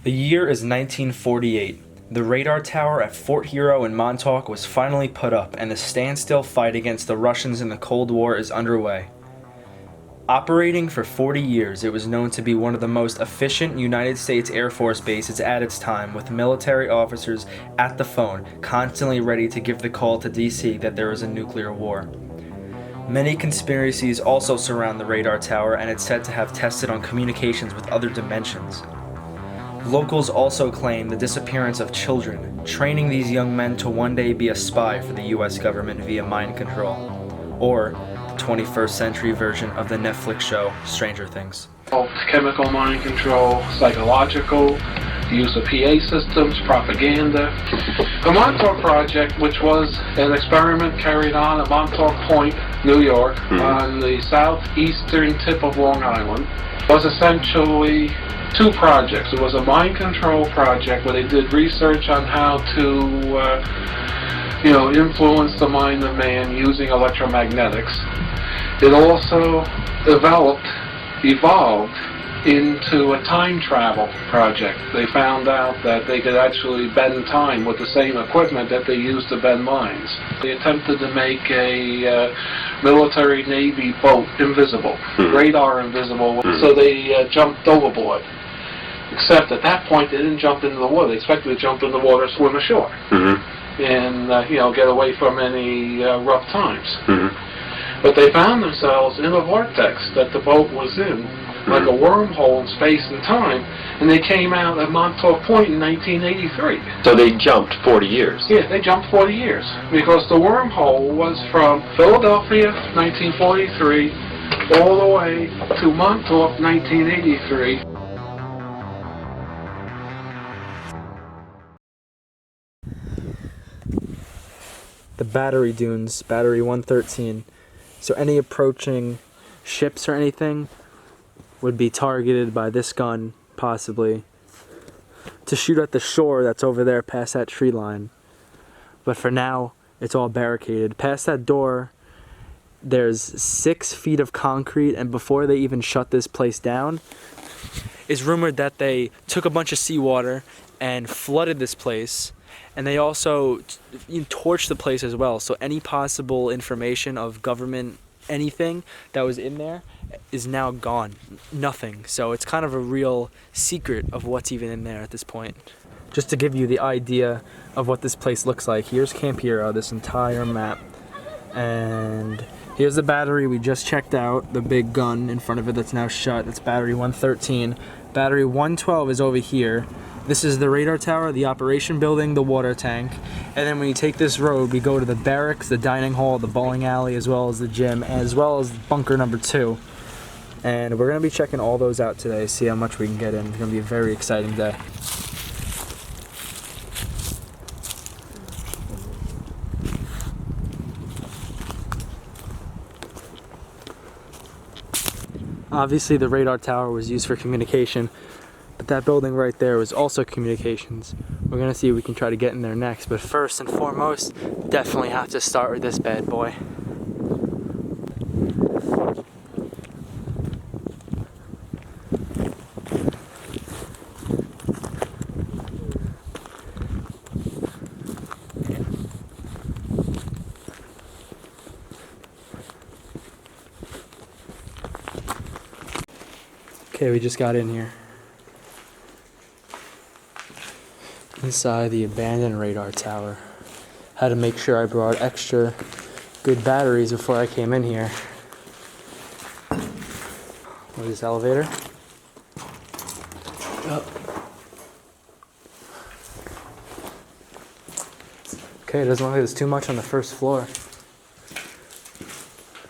The year is 1948. The radar tower at Fort Hero in Montauk was finally put up, and the standstill fight against the Russians in the Cold War is underway. Operating for 40 years, it was known to be one of the most efficient United States Air Force bases at its time, with military officers at the phone, constantly ready to give the call to DC that there is a nuclear war. Many conspiracies also surround the radar tower, and it's said to have tested on communications with other dimensions. Locals also claim the disappearance of children, training these young men to one day be a spy for the US government via mind control, or the 21st century version of the Netflix show Stranger Things. Chemical mind control, psychological, use of PA systems, propaganda. The Montauk Project, which was an experiment carried on at Montauk Point, New York, on the southeastern tip of Long Island, was essentially two projects. It was a mind control project where they did research on how to influence the mind of man using electromagnetics. It also evolved into a time travel project. They found out that they could actually bend time with the same equipment that they used to bend minds. They attempted to make a military Navy boat invisible, radar invisible, so they jumped overboard. Except at that point they didn't jump into the water. They expected to jump in the water, swim ashore, and get away from any rough times. But they found themselves in a vortex that the boat was in, like a wormhole in space and time, and they came out at Montauk Point in 1983. So they jumped 40 years. Yeah, they jumped 40 years, because the wormhole was from Philadelphia, 1943, all the way to Montauk, 1983. The battery dunes, Battery 113. So any approaching ships or anything would be targeted by this gun, possibly, to shoot at the shore that's over there past that tree line. But for now, it's all barricaded. Past that door, there's 6 feet of concrete, and before they even shut this place down, it's rumored that they took a bunch of seawater and flooded this place, and they also torched the place as well. So any possible information of government, anything that was in there, is now gone. Nothing. So it's kind of a real secret of what's even in there at this point. Just to give you the idea of what this place looks like, here's Camp Hero, this entire map. And here's the battery we just checked out, the big gun in front of it that's now shut. It's Battery 113. Battery 112 is over here. This is the radar tower, the operation building, the water tank. And then when you take this road, we go to the barracks, the dining hall, the bowling alley, as well as the gym, as well as bunker number 2. And we're going to be checking all those out today, see how much we can get in. It's going to be a very exciting day. Obviously the radar tower was used for communication, but that building right there was also communications. We're gonna see if we can try to get in there next, but first and foremost, definitely have to start with this bad boy. Okay, we just got in here. Inside the abandoned radar tower. Had to make sure I brought extra good batteries before I came in here. What is this elevator? Up. Okay, it doesn't look like there's too much on the first floor.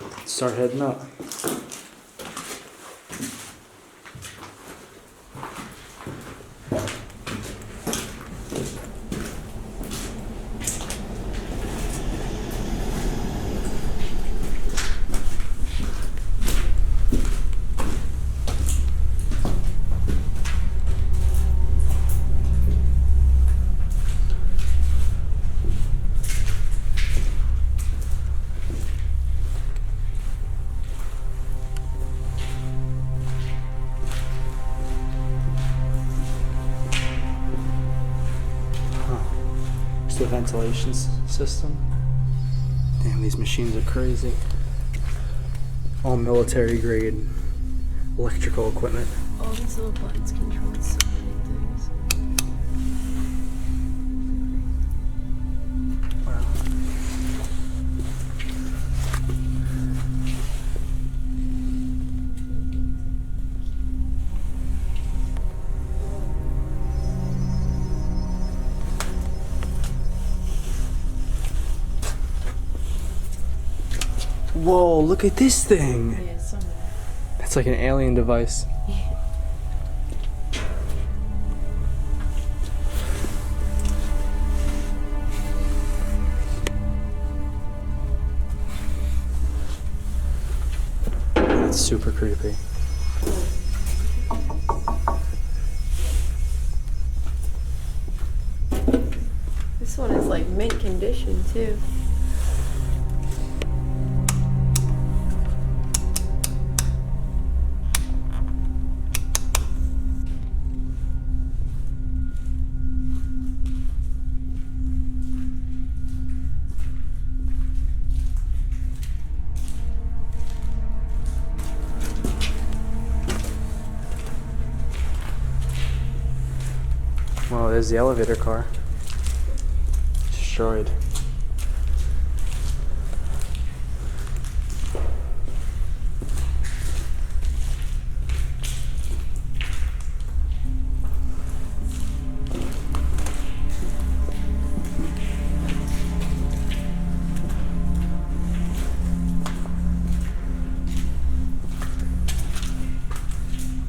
Let's start heading up. to a ventilation system. Damn, these machines are crazy. All military grade electrical equipment. All these little buttons control so many things. Wow. Whoa, look at this thing! Yeah, some of that. It's like an alien device. That's super creepy. This one is like mint condition too. Whoa, there's the elevator car. Destroyed.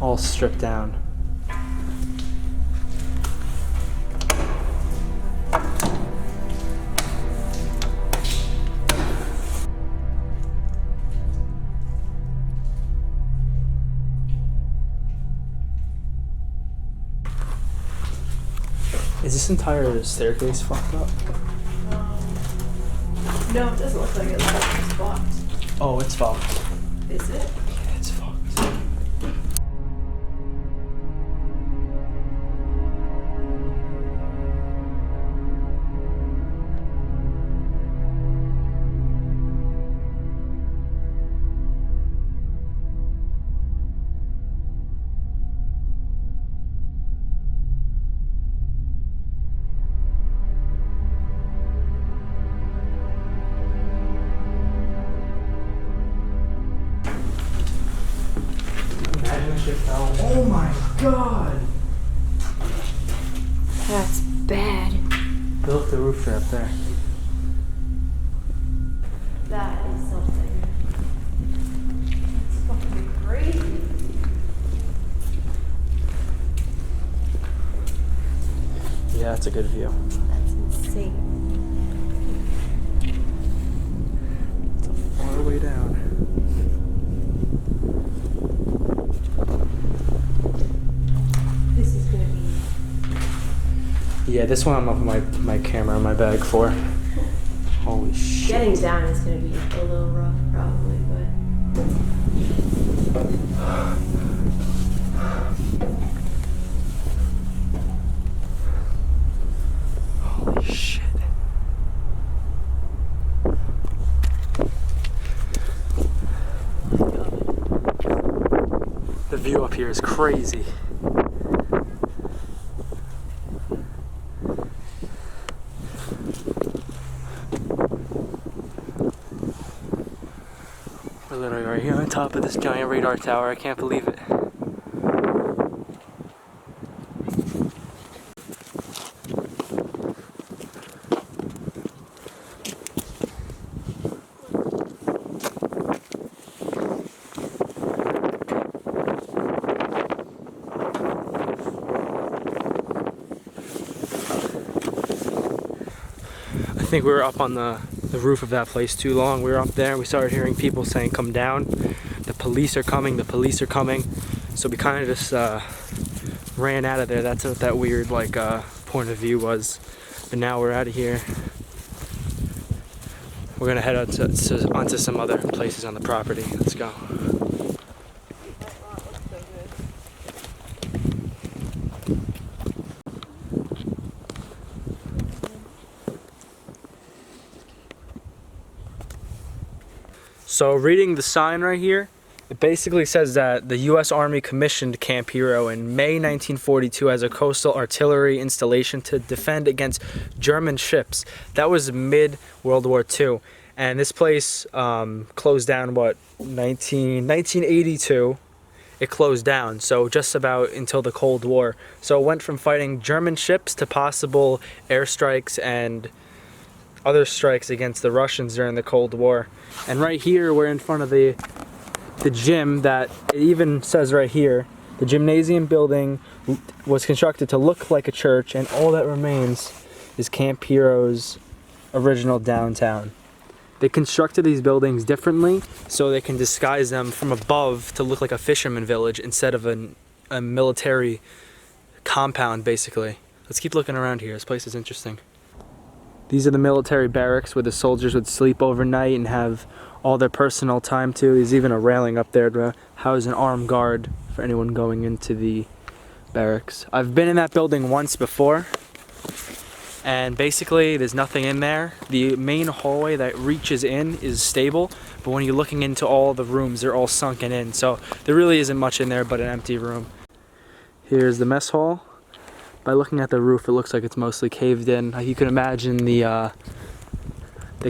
All stripped down. Is this entire staircase fucked up? No, it doesn't look like it. It's fucked. Oh, it's fucked. Is it? Yeah, it's fucked. Imagine if it fell. Oh my god! That's bad. Built the roof trap there. That is something. It's fucking crazy. Yeah, it's a good view. That's insane. It's a far way down. This is gonna be. Yeah, this one I'm up my camera in my bag for. Holy shit. Getting down is gonna be a little rough, probably, Holy shit. The view up here is crazy. We're literally right here on top of this giant radar tower. I can't believe it. I think we were up on the roof of that place too long. We were up there and we started hearing people saying, "Come down. The police are coming. The police are coming." So we kind of just ran out of there. That's what that weird point of view was. But now we're out of here. We're gonna head out onto some other places on the property. Let's go. So reading the sign right here, it basically says that the U.S. Army commissioned Camp Hero in May 1942 as a coastal artillery installation to defend against German ships. That was mid-World War II. And this place closed down, 1982. It closed down, so just about until the Cold War. So it went from fighting German ships to possible airstrikes and other strikes against the Russians during the Cold War. And right here, we're in front of the gym that it even says right here, the gymnasium building was constructed to look like a church, and all that remains is Camp Hero's original downtown. They constructed these buildings differently so they can disguise them from above to look like a fisherman village instead of a military compound, basically. Let's keep looking around here. This place is interesting. These are the military barracks where the soldiers would sleep overnight and have all their personal time to. There's even a railing up there to house an armed guard for anyone going into the barracks. I've been in that building once before, and basically there's nothing in there. The main hallway that reaches in is stable, but when you're looking into all the rooms, they're all sunken in, so there really isn't much in there but an empty room. Here's the mess hall. By looking at the roof, it looks like it's mostly caved in. You can imagine the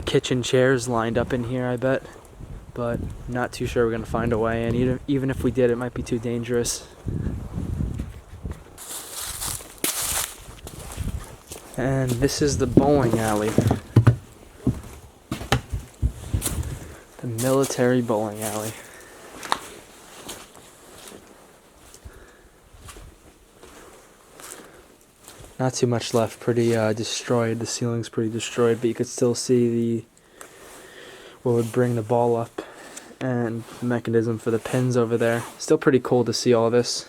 kitchen chairs lined up in here, I bet, but not too sure we're gonna find a way, and even if we did, it might be too dangerous. And this is the bowling alley. The military bowling alley. Not too much left, pretty destroyed. The ceiling's pretty destroyed, but you could still see what would bring the ball up and the mechanism for the pins over there. Still pretty cool to see all this.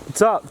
What's up?